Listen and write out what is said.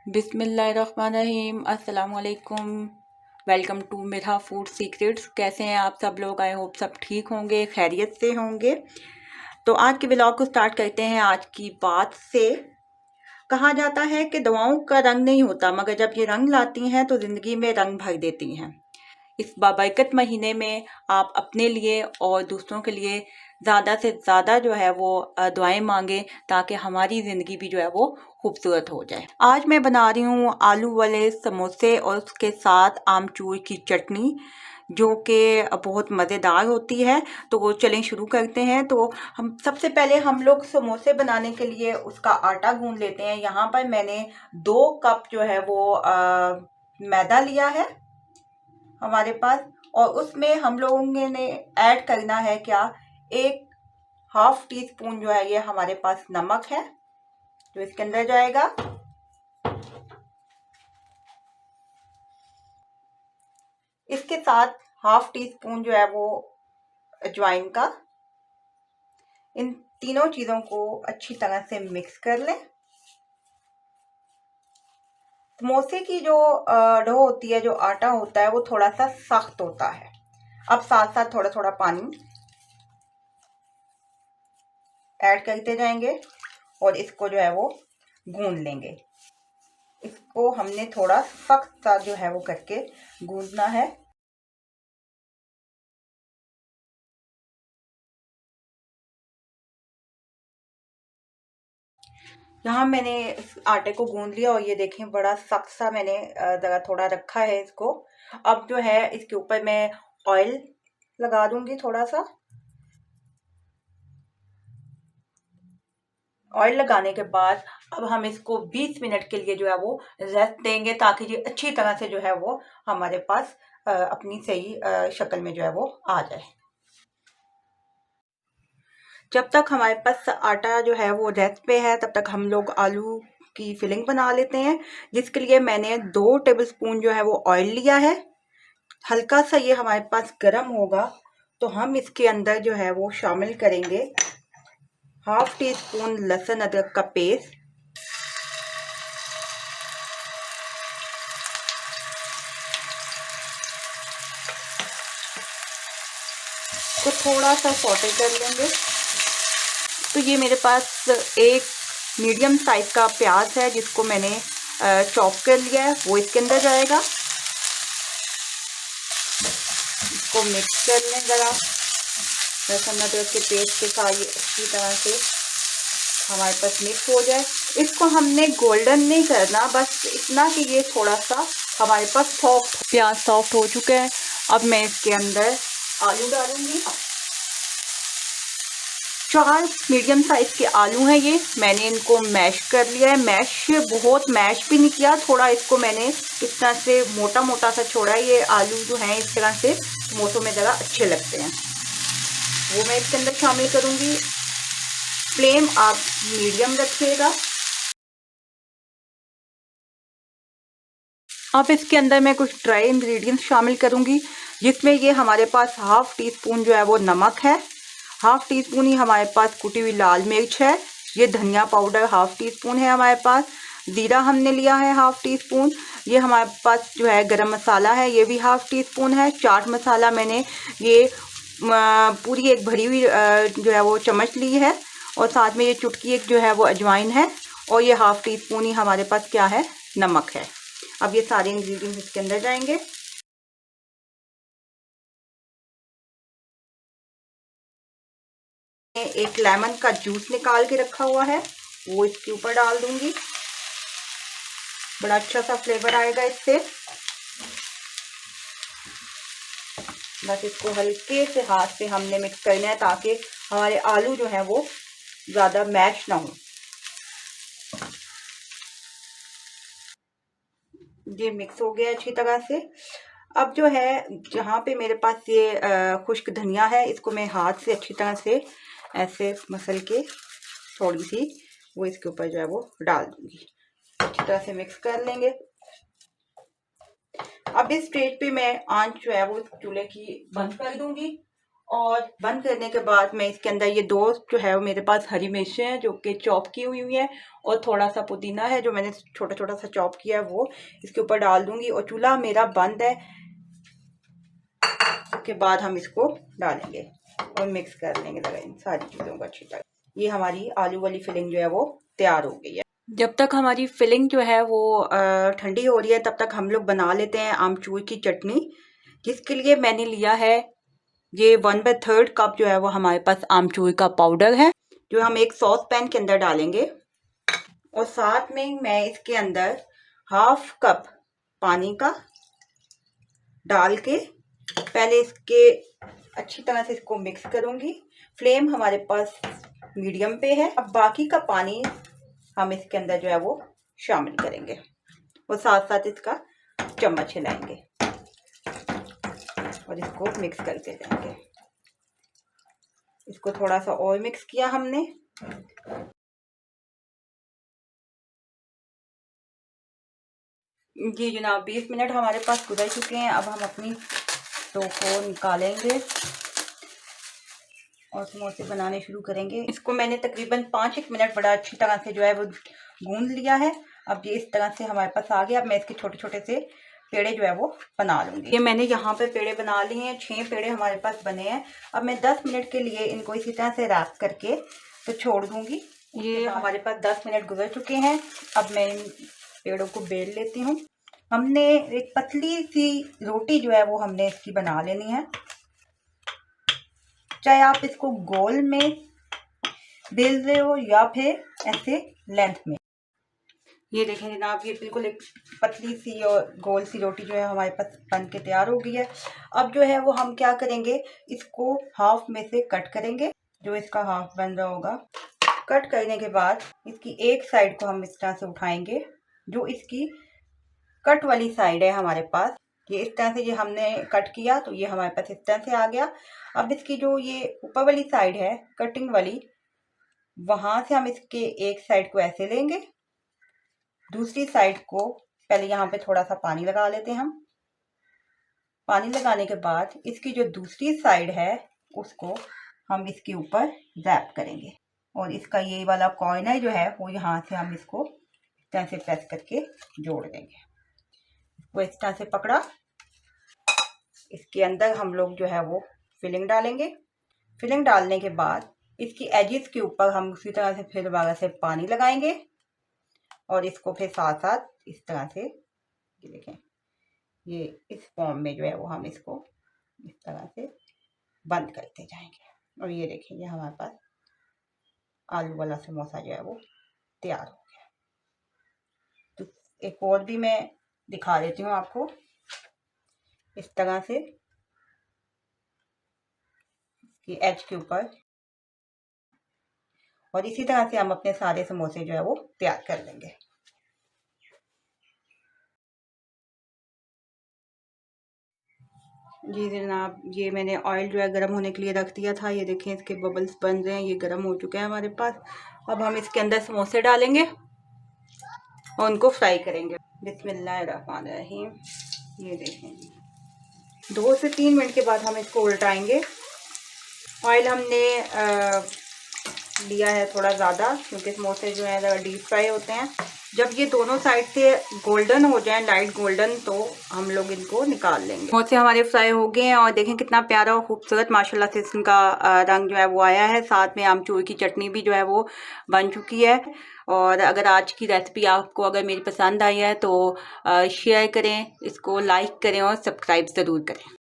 बिस्मिल्लाहिर्रहमानिर्रहीम। अस्सलाम वालेकुम। वेलकम टू मेरा फूड सीक्रेट्स। कैसे हैं आप सब लोग? आई होप सब ठीक होंगे, खैरियत से होंगे। तो आज के व्लॉग को स्टार्ट करते हैं आज की बात से। कहा जाता है कि दवाओं का रंग नहीं होता, मगर जब ये रंग लाती हैं तो ज़िंदगी में रंग भर देती हैं। इस बाबरकत महीने में आप अपने लिए और दूसरों के लिए ज़्यादा से ज़्यादा जो है वो दुआएं मांगें, ताकि हमारी ज़िंदगी भी जो है वो खूबसूरत हो जाए। आज मैं बना रही हूँ आलू वाले समोसे और उसके साथ आमचूर की चटनी, जो कि बहुत मज़ेदार होती है। तो वो चलें शुरू करते हैं। तो हम सबसे पहले हम लोग समोसे बनाने के लिए उसका आटा गूंद लेते हैं। यहाँ पर मैंने 2 कप जो है वो मैदा लिया है हमारे पास, और उसमें हम लोगों ने ऐड करना है क्या, 1/2 टीस्पून जो है ये हमारे पास नमक है जो इसके अंदर जाएगा। इसके साथ 1/2 टीस्पून जो है वो अजवाइन का। इन तीनों चीज़ों को अच्छी तरह से मिक्स कर लें। समोसे की जो डो होती है, जो आटा होता है, वो थोड़ा सा सख्त होता है। अब साथ साथ थोड़ा थोड़ा पानी ऐड करते जाएंगे और इसको जो है वो गूंद लेंगे। इसको हमने थोड़ा सख्त सा जो है वो करके गूंदना है। यहाँ मैंने इस आटे को गूंद लिया और ये देखें बड़ा सख्त सा मैंने ज़रा थोड़ा रखा है इसको। अब जो है इसके ऊपर मैं ऑयल लगा दूंगी थोड़ा सा। ऑयल लगाने के बाद अब हम इसको 20 मिनट के लिए जो है वो रेस्ट देंगे, ताकि ये अच्छी तरह से जो है वो हमारे पास अपनी सही शक्ल में जो है वो आ जाए। जब तक हमारे पास आटा जो है वो रेस्ट पे है, तब तक हम लोग आलू की फिलिंग बना लेते हैं, जिसके लिए मैंने 2 टेबलस्पून जो है वो ऑयल लिया है। हल्का सा ये हमारे पास गर्म होगा तो हम इसके अंदर जो है वो शामिल करेंगे 1/2 टीस्पून लहसुन अदरक का पेस्ट, को थोड़ा सा सौटे कर लेंगे। तो ये मेरे पास एक मीडियम साइज का प्याज है जिसको मैंने चॉप कर लिया है, वो इसके अंदर जाएगा। इसको मिक्स कर लें ज़रा लहसुन अदरक के पेस्ट के साथ, ये अच्छी तरह से हमारे पास मिक्स हो जाए। इसको हमने गोल्डन नहीं करना, बस इतना कि ये थोड़ा सा हमारे पास सॉफ्ट, प्याज सॉफ्ट हो चुका है। अब मैं इसके अंदर आलू डालूंगी। 4 मीडियम साइज के आलू हैं ये, मैंने इनको मैश कर लिया है। बहुत मैश भी नहीं किया, थोड़ा इसको मैंने इस तरह से मोटा मोटा सा छोड़ा है। ये आलू जो हैं इस तरह से समोसों में ज़रा अच्छे लगते हैं, वो मैं इसके अंदर शामिल करूँगी। फ्लेम आप मीडियम रखिएगा। अब इसके अंदर मैं कुछ ड्राई इंग्रेडिएंट्स शामिल करूँगी, जिसमें ये हमारे पास 1/2 टीस्पून जो है वो नमक है, 1/2 टीस्पून ही हमारे पास कुटी हुई लाल मिर्च है, ये धनिया पाउडर 1/2 टीस्पून है हमारे पास, ज़ीरा हमने लिया है 1/2 टीस्पून, ये हमारे पास जो है गरम मसाला है, ये भी 1/2 टीस्पून है। चाट मसाला मैंने ये पूरी एक भरी हुई जो है वो चम्मच ली है, और साथ में ये चुटकी एक जो है वो अजवाइन है, और ये 1/2 टीस्पून ही हमारे पास क्या है, नमक है। अब ये सारे इंग्रेडिएंट्स इसके अंदर जाएंगे। एक लेमन का जूस निकाल के रखा हुआ है, वो इसके ऊपर डाल दूंगी। बड़ा अच्छा सा फ्लेवर आएगा इससे। बस इसको हल्के से हाथ से हमने मिक्स करना है, ताकि हमारे आलू जो है वो ज़्यादा मैश ना हो। ये मिक्स हो गया अच्छी तरह से। अब जो है जहाँ पे मेरे पास ये खुश्क धनिया है, इसको मैं हाथ से अच्छी तरह से ऐसे मसल के थोड़ी सी वो इसके ऊपर जो है वो डाल दूंगी। अच्छी तरह से मिक्स कर लेंगे। अब इस स्टेज पे मैं आंच जो है वो चूल्हे की बंद कर दूंगी, और बंद करने के बाद मैं इसके अंदर ये 2 जो है वो मेरे पास हरी मिर्चें हैं जो कि चॉप की हुई हैं, और थोड़ा सा पुदीना है जो मैंने छोटा छोटा सा चॉप किया है, वो इसके ऊपर डाल दूंगी। और चूल्हा मेरा बंद है। उसके बाद हम इसको डालेंगे और मिक्स कर लेंगे इन सारी चीज़ों को अच्छी तरह। ये हमारी आलू वाली फिलिंग जो है वो तैयार हो गई है। जब तक हमारी फिलिंग जो है वो ठंडी हो रही है, तब तक हम लोग बना लेते हैं आमचूर की चटनी, जिसके लिए मैंने लिया है ये 1/3 कप जो है वो हमारे पास आमचूर का पाउडर है, जो हम एक सॉस पैन के अंदर डालेंगे। और साथ में मैं इसके अंदर 1/2 कप पानी का डाल के पहले इसके अच्छी तरह से इसको मिक्स करूंगी। फ्लेम हमारे पास मीडियम पे है। अब बाकी का पानी हम इसके अंदर जो है वो शामिल करेंगे और साथ साथ इसका चम्मच हिलाएंगे और इसको मिक्स करते जाएंगे। इसको थोड़ा सा और मिक्स किया हमने। जी जनाब, 20 मिनट हमारे पास गुजर चुके हैं। अब हम अपनी डो को निकालेंगे और समोसे बनाने शुरू करेंगे। इसको मैंने तकरीबन 5-1 मिनट बड़ा अच्छी तरह से जो है वो गूंद लिया है। अब ये इस तरह से हमारे पास आ गया। अब मैं इसके छोटे छोटे से पेड़े जो है वो बना लूँगी। ये मैंने यहाँ पे पेड़े बना लिए हैं, 6 पेड़े हमारे पास बने हैं। अब मैं 10 मिनट के लिए इनको इसी तरह से रैप करके तो छोड़ दूँगी। ये हमारे पास 10 मिनट गुजर चुके हैं। अब मैं इन पेड़ों को बेल लेती हूँ। हमने एक पतली सी रोटी जो है वो हमने इसकी बना लेनी है। चाहे आप इसको गोल में बेल रहे हो या फिर ऐसे लेंथ में। ये देखें जनाब, ये बिल्कुल एक पतली सी और गोल सी रोटी जो है हमारे पास बन के तैयार हो गई है। अब जो है वो हम क्या करेंगे, इसको हाफ में से कट करेंगे। जो इसका हाफ बन रहा होगा, कट करने के बाद इसकी एक साइड को हम इस तरह से उठाएंगे। जो इसकी कट वाली साइड है हमारे पास, ये इस तरह से ये हमने कट किया तो ये हमारे पास इस तरह से आ गया। अब इसकी जो ये ऊपर वाली साइड है कटिंग वाली, वहां से हम इसके एक साइड को ऐसे लेंगे, दूसरी साइड को पहले यहाँ पे थोड़ा सा पानी लगा लेते हैं हम। पानी लगाने के बाद इसकी जो दूसरी साइड है उसको हम इसके ऊपर रैप करेंगे और इसका ये वाला कॉर्नर जो है वो यहाँ से हम इसको इस तरह से प्रेस करके जोड़ देंगे। वो इस तरह से पकड़ा। इसके अंदर हम लोग जो है वो फिलिंग डालेंगे। फिलिंग डालने के बाद इसकी एजेस के ऊपर हम उसी तरह से फिर दोबारा से पानी लगाएंगे और इसको फिर साथ साथ इस तरह से, ये देखें, ये इस फॉर्म में जो है वो हम इसको इस तरह से बंद करते जाएंगे। और ये देखें, ये हमारे पास आलू वाला समोसा जो है वो तैयार हो गया। तो एक और भी मैं दिखा देती हूँ आपको। इस तरह से कि एज के ऊपर, और इसी तरह से हम अपने सारे समोसे जो है वो तैयार कर लेंगे। जी जनाब, ये मैंने ऑयल जो है गर्म होने के लिए रख दिया था। ये देखें इसके बबल्स बन रहे हैं, ये गर्म हो चुके हैं हमारे पास। अब हम इसके अंदर समोसे डालेंगे और उनको फ्राई करेंगे। बिस्मिल्लाहिर्रहमानिर्रहीम। ये देखें 2 से 3 मिनट के बाद हम इसको उल्टाएंगे। ऑयल हमने लिया है थोड़ा ज़्यादा, क्योंकि समोसे जो है ज़रा डीप फ्राई होते हैं। जब ये दोनों साइड से गोल्डन हो जाएं, लाइट गोल्डन, तो हम लोग इनको निकाल लेंगे। समोसे हमारे फ्राई हो गए हैं और देखें कितना प्यारा और खूबसूरत माशाल्लाह से इनका रंग जो है वो आया है। साथ में आमचूर की चटनी भी जो है वो बन चुकी है। और अगर आज की रेसिपी आपको अगर मेरी पसंद आई है तो शेयर करें, इसको लाइक करें और सब्सक्राइब ज़रूर करें।